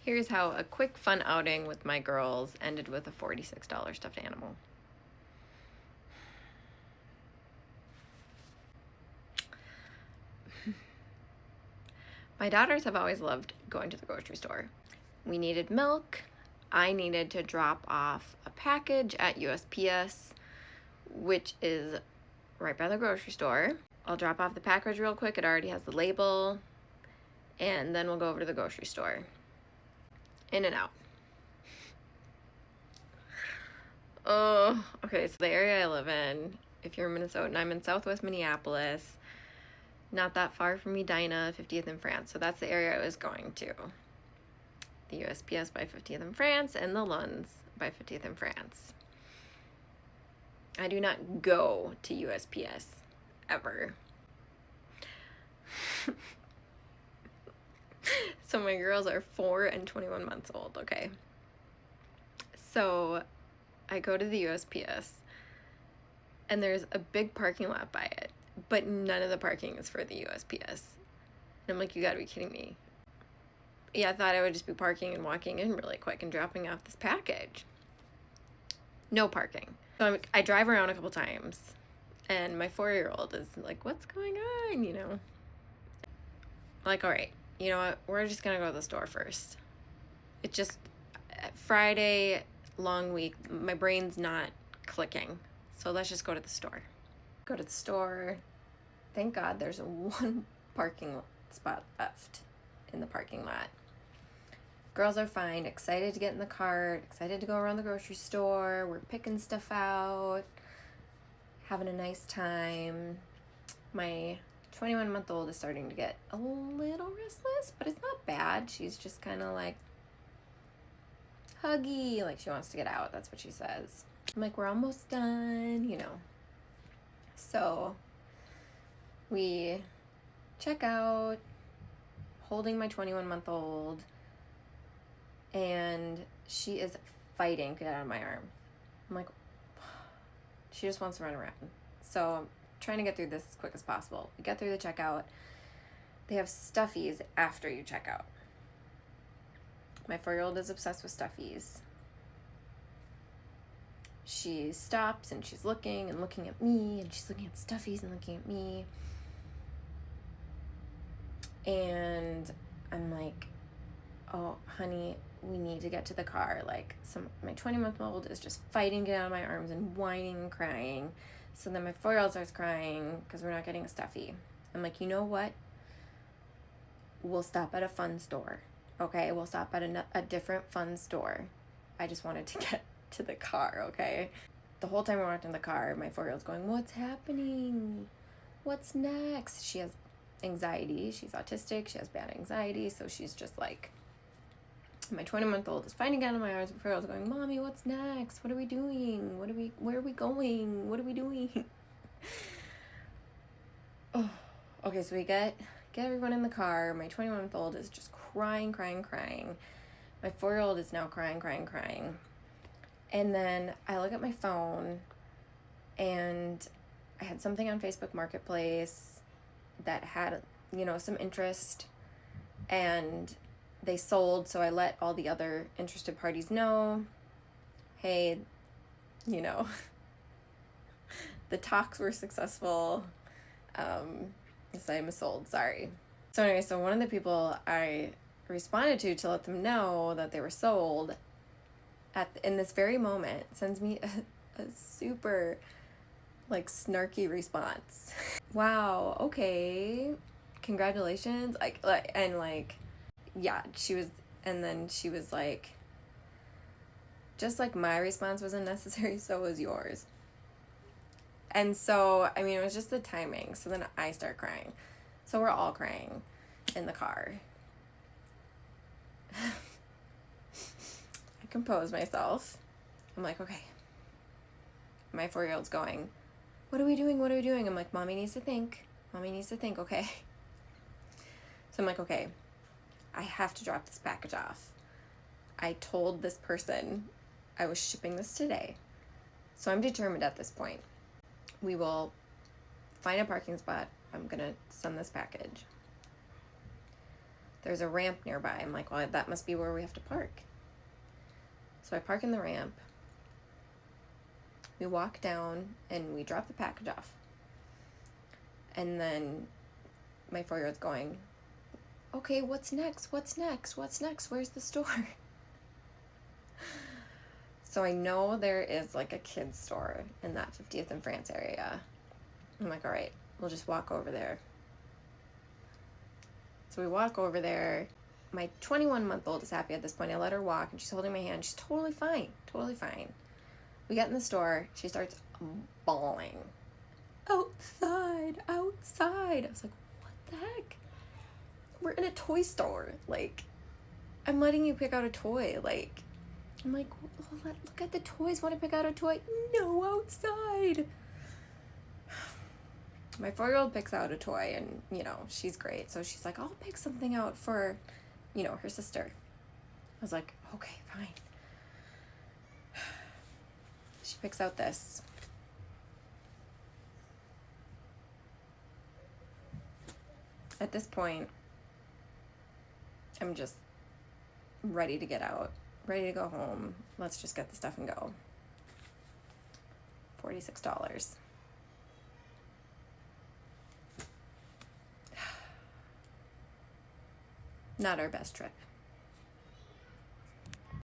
Here's how a quick fun outing with my girls ended with a $46 stuffed animal. My daughters have always loved going to the grocery store. We needed milk. I needed to drop off a package at USPS, which is right by the grocery store. I'll drop off the package real quick. It already has the label. And then we'll go over to the grocery store. In and out. Oh, okay, so the area I live in, if you're Minnesotan, I'm in Southwest Minneapolis, not that far from Medina, 50th in France. So that's the area I was going to. The USPS by 50th in France and the Lunds by 50th in France. I do not go to USPS ever. So my girls are 4 and 21 months old, okay? So I go to the USPS and there's a big parking lot by it, but none of the parking is for the USPS. And I'm like, you gotta be kidding me. Yeah, I thought I would just be parking and walking in really quick and dropping off this package. No parking. So I drive around a couple times and my 4-year-old is like, what's going on, you know? I'm like, all right, you know what? We're just gonna go to the store first. It's just Friday, long week, my brain's not clicking. So let's just go to the store. Go to the store. Thank God there's one parking spot left in the parking lot. Girls are fine, excited to get in the cart, excited to go around the grocery store. We're picking stuff out, having a nice time. My 21-month-old is starting to get a little restless, but it's not bad. She's just kind of like huggy, like she wants to get out. That's what she says. I'm like, we're almost done, you know. So we check out, holding my 21-month-old, and she is fighting to get out of my arm. I'm like, she just wants to run around. So I'm trying to get through this as quick as possible. We get through the checkout. They have stuffies after you check out. My 4-year-old is obsessed with stuffies. She stops and she's looking and looking at me, and she's looking at stuffies and looking at me. And I'm like, oh, honey, we need to get to the car. Like, my 20-month-old is just fighting to get out of my arms and whining and crying. So then my 4-year-old starts crying because we're not getting a stuffy. I'm like, you know what? We'll stop at a fun store. Okay, we'll stop at a different fun store. I just wanted to get to the car, okay? The whole time we walked in the car, my 4-year-old's going, what's happening? What's next? She has anxiety. She's autistic. She has bad anxiety. So she's just like, my 20-month-old is fighting out of my arms. My 4-year-old's going, Mommy, what's next? What are we doing? Where are we going? What are we doing? Oh, okay, so we get everyone in the car. My 21-month-old is just crying. My 4-year-old is now crying. And then I look at my phone and I had something on Facebook Marketplace that had, you know, some interest, and they sold. So I let all the other interested parties know, hey, you know, the talks were successful. This item is sold, sorry. So anyway, so one of the people I responded to let them know that they were sold in this very moment sends me a super like snarky response. Wow, okay, congratulations. Yeah, she was like, just like my response was unnecessary, so was yours. And so, I mean, it was just the timing. So then I start crying. So we're all crying in the car. I compose myself. I'm like, okay. My 4-year-old's going, what are we doing? I'm like, Mommy needs to think, okay? So I'm like, okay, I have to drop this package off. I told this person I was shipping this today. So I'm determined at this point. We will find a parking spot. I'm gonna send this package. There's a ramp nearby. I'm like, well, that must be where we have to park. So I park in the ramp. We walk down and we drop the package off. And then my 4-year-old's going, okay, what's next? What's next? What's next? Where's the store? So I know there is like a kid's store in that 50th and France area. I'm like, all right, we'll just walk over there. So we walk over there. My 21-month-old is happy at this point. I let her walk and she's holding my hand. She's totally fine. Totally fine. We get in the store. She starts bawling. Outside, outside. I was like, what the heck? We're in a toy store. Like, I'm letting you pick out a toy. Like, I'm like, well, look at the toys. Want to pick out a toy? No, outside. My 4-year-old picks out a toy and, you know, she's great. So she's like, I'll pick something out for, you know, her sister. I was like, okay, fine. She picks out this. At this point, I'm just ready to get out, ready to go home. Let's just get the stuff and go. $46. Not our best trip.